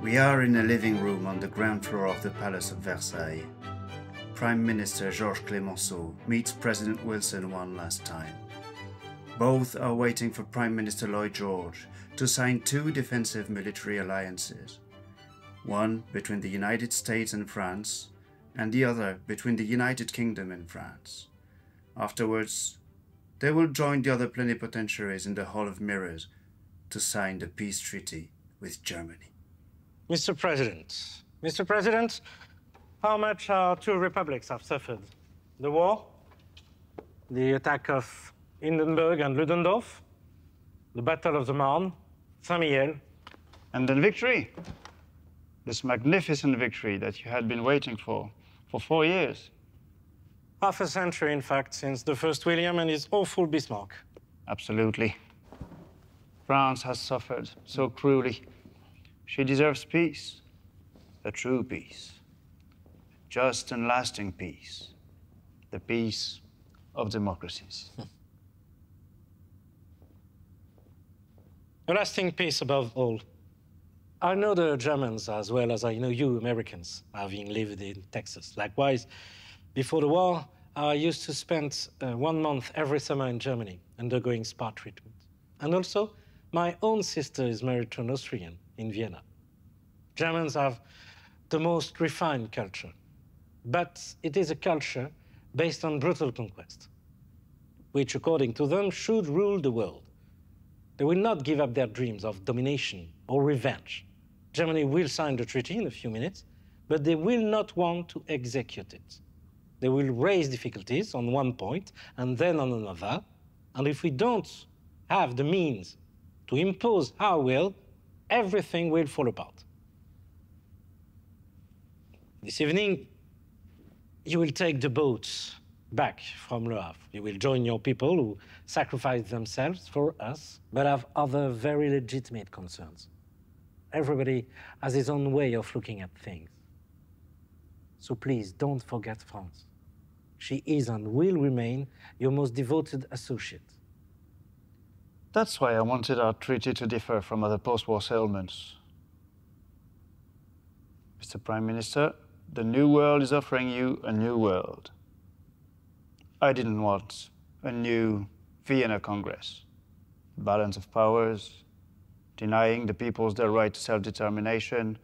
We are in a living room on the ground floor of the Palace of Versailles. Prime Minister Georges Clemenceau meets President Wilson one last time. Both are waiting for Prime Minister Lloyd George to sign two defensive military alliances, one between the United States and France, and the other between the United Kingdom and France. Afterwards, they will join the other plenipotentiaries in the Hall of Mirrors to sign the peace treaty with Germany. Mr. President, how much our two republics have suffered? The war, the attack of Hindenburg and Ludendorff, the Battle of the Marne, Saint-Mihiel. And then victory. This magnificent victory that you had been waiting for 4 years. Half a century, in fact, since the first William and his awful Bismarck. Absolutely. France has suffered so cruelly. She deserves peace, a true peace, just and lasting peace, the peace of democracies. A lasting peace above all. I know the Germans as well as I know you Americans, having lived in Texas. Likewise, before the war, I used to spend 1 month every summer in Germany, undergoing spa treatment. And also, my own sister is married to an Austrian in Vienna. Germans have the most refined culture, but it is a culture based on brutal conquest, which, according to them, should rule the world. They will not give up their dreams of domination or revenge. Germany will sign the treaty in a few minutes, but they will not want to execute it. They will raise difficulties on one point and then on another, and if we don't have the means to impose our will, everything will fall apart. This evening, you will take the boats back from Le Havre. You will join your people who sacrifice themselves for us, but have other very legitimate concerns. Everybody has his own way of looking at things. So please, don't forget France. She is and will remain your most devoted associate. That's why I wanted our treaty to differ from other post-war settlements. Mr. Prime Minister, the New World is offering you a new world. I didn't want a new Vienna Congress. Balance of powers, denying the peoples their right to self-determination,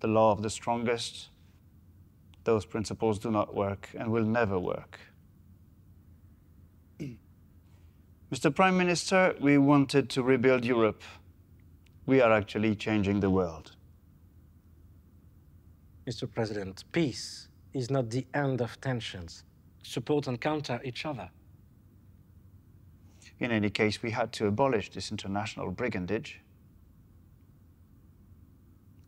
the law of the strongest. Those principles do not work and will never work. Mr. Prime Minister, we wanted to rebuild Europe. We are actually changing the world. Mr. President, peace is not the end of tensions. Support and counter each other. In any case, we had to abolish this international brigandage.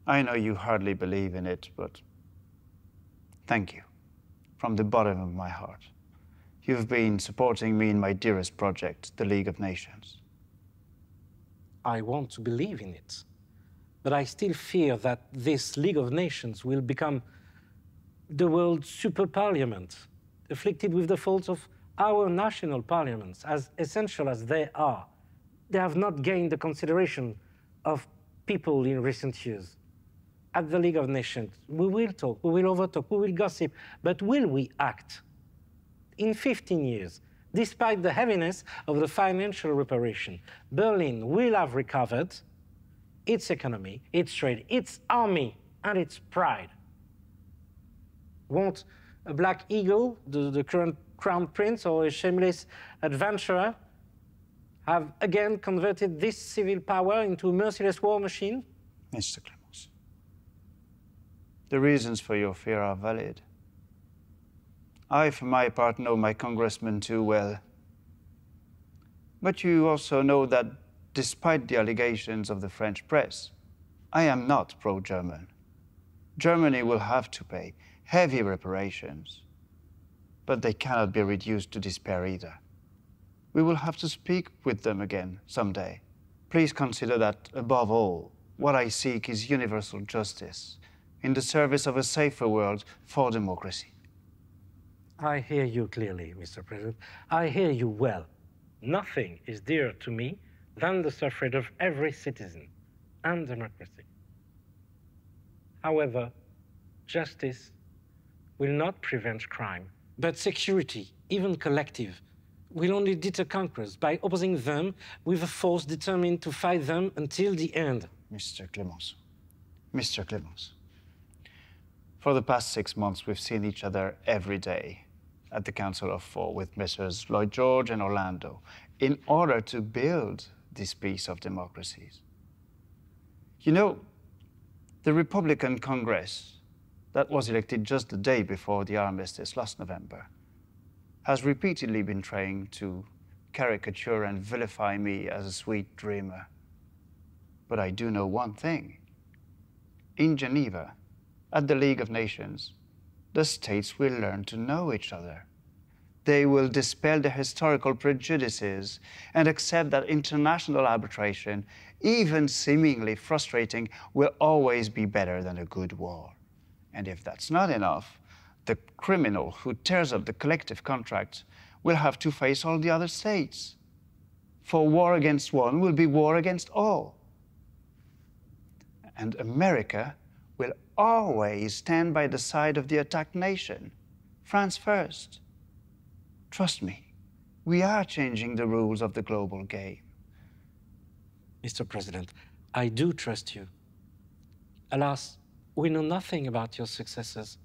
I know you hardly believe in it, but thank you, from the bottom of my heart. You've been supporting me in my dearest project, the League of Nations. I want to believe in it, but I still fear that this League of Nations will become the world's super parliament, afflicted with the faults of our national parliaments, as essential as they are. They have not gained the consideration of people in recent years. At the League of Nations, we will talk, we will overtalk, we will gossip, but will we act? In 15 years, despite the heaviness of the financial reparation, Berlin will have recovered its economy, its trade, its army, and its pride. Won't a black eagle, the current crown prince, or a shameless adventurer have again converted this civil power into a merciless war machine? Mr. Clémenceau, the reasons for your fear are valid. I, for my part, know my congressman too well. But you also know that despite the allegations of the French press, I am not pro-German. Germany will have to pay heavy reparations, but they cannot be reduced to despair either. We will have to speak with them again someday. Please consider that, above all, what I seek is universal justice, in the service of a safer world for democracy. I hear you clearly, Mr. President. I hear you well. Nothing is dearer to me than the suffrage of every citizen and democracy. However, justice will not prevent crime, but security, even collective, will only deter conquerors by opposing them with a force determined to fight them until the end. Mr. Clemenceau. Mr. Clemenceau. For the past 6 months, we've seen each other every day at the Council of Four with Messrs. Lloyd George and Orlando in order to build this piece of democracies. You know, the Republican Congress that was elected just the day before the armistice last November has repeatedly been trying to caricature and vilify me as a sweet dreamer. But I do know one thing. In Geneva, at the League of Nations, the states will learn to know each other. They will dispel their historical prejudices and accept that international arbitration, even seemingly frustrating, will always be better than a good war. And if that's not enough, the criminal who tears up the collective contract will have to face all the other states. For war against one will be war against all. And America will always stand by the side of the attacked nation. France first. Trust me, we are changing the rules of the global game. Mr. President, I do trust you. Alas, we know nothing about your successors.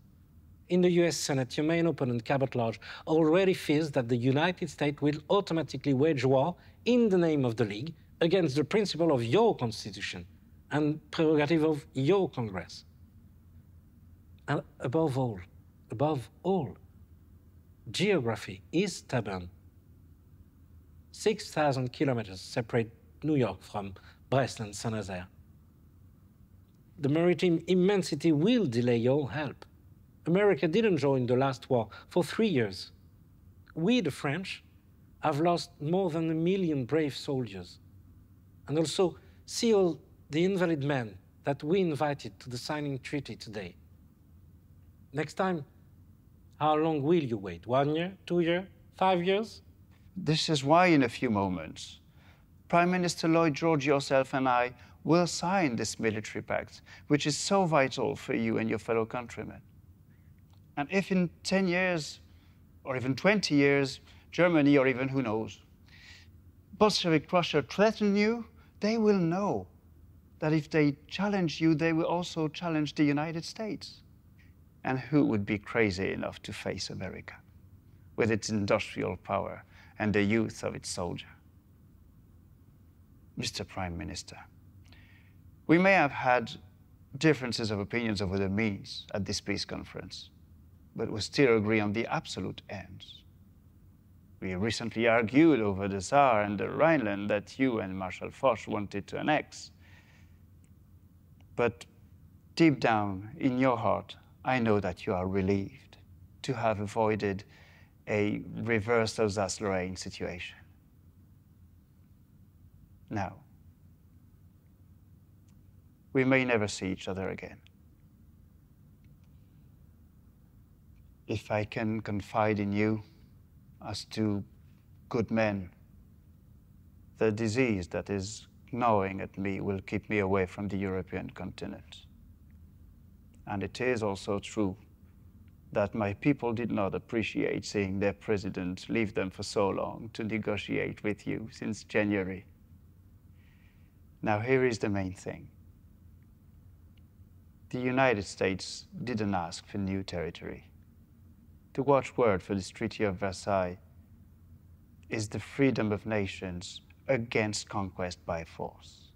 In the US Senate, your main opponent, Cabot Lodge, already fears that the United States will automatically wage war in the name of the League against the principle of your Constitution and prerogative of your Congress. And above all, geography is stubborn. 6,000 kilometers separate New York from Brest and Saint-Nazaire. The maritime immensity will delay your help. America didn't join the last war for 3 years. We, the French, have lost more than 1 million brave soldiers. And also, see all the invalid men that we invited to the signing treaty today. Next time, how long will you wait? 1 year, 2 years, 5 years? This is why in a few moments, Prime Minister Lloyd George, yourself and I will sign this military pact, which is so vital for you and your fellow countrymen. And if in 10 years, or even 20 years, Germany, or even who knows, Bolshevik Russia threaten you, they will know that if they challenge you, they will also challenge the United States. And who would be crazy enough to face America with its industrial power and the youth of its soldier? Mr. Prime Minister, we may have had differences of opinions over the means at this peace conference, but we still agree on the absolute ends. We recently argued over the Saar and the Rhineland that you and Marshal Foch wanted to annex. But deep down in your heart, I know that you are relieved to have avoided a reversed Alsace-Lorraine situation. Now, we may never see each other again. If I can confide in you as two good men, the disease that is gnawing at me will keep me away from the European continent. And it is also true that my people did not appreciate seeing their president leave them for so long to negotiate with you since January. Now, here is the main thing. The United States didn't ask for new territory. The watchword for this Treaty of Versailles is the freedom of nations against conquest by force.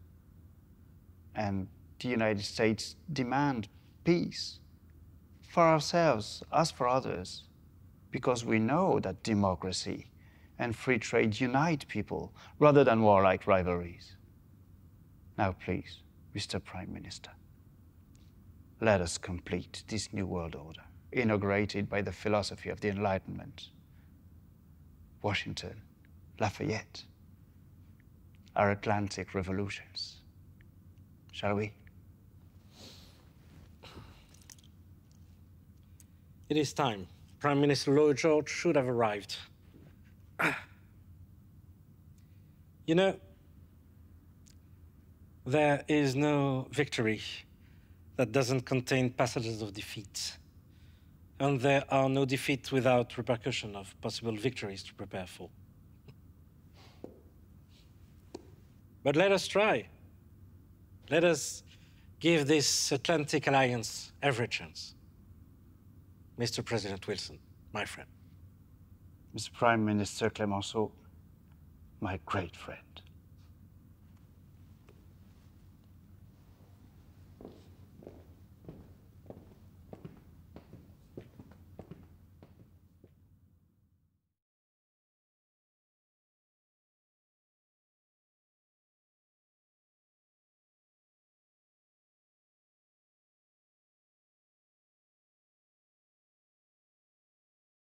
And the United States demand peace for ourselves as for others, because we know that democracy and free trade unite people rather than warlike rivalries. Now, please, Mr. Prime Minister, let us complete this new world order, inaugurated by the philosophy of the Enlightenment. Washington, Lafayette, our Atlantic revolutions. Shall we? It is time. Prime Minister Lloyd George should have arrived. You know, there is no victory that doesn't contain passages of defeat. And there are no defeats without repercussion of possible victories to prepare for. But let us try. Let us give this Atlantic Alliance every chance. Mr. President Wilson, my friend. Mr. Prime Minister Clemenceau, my great friend.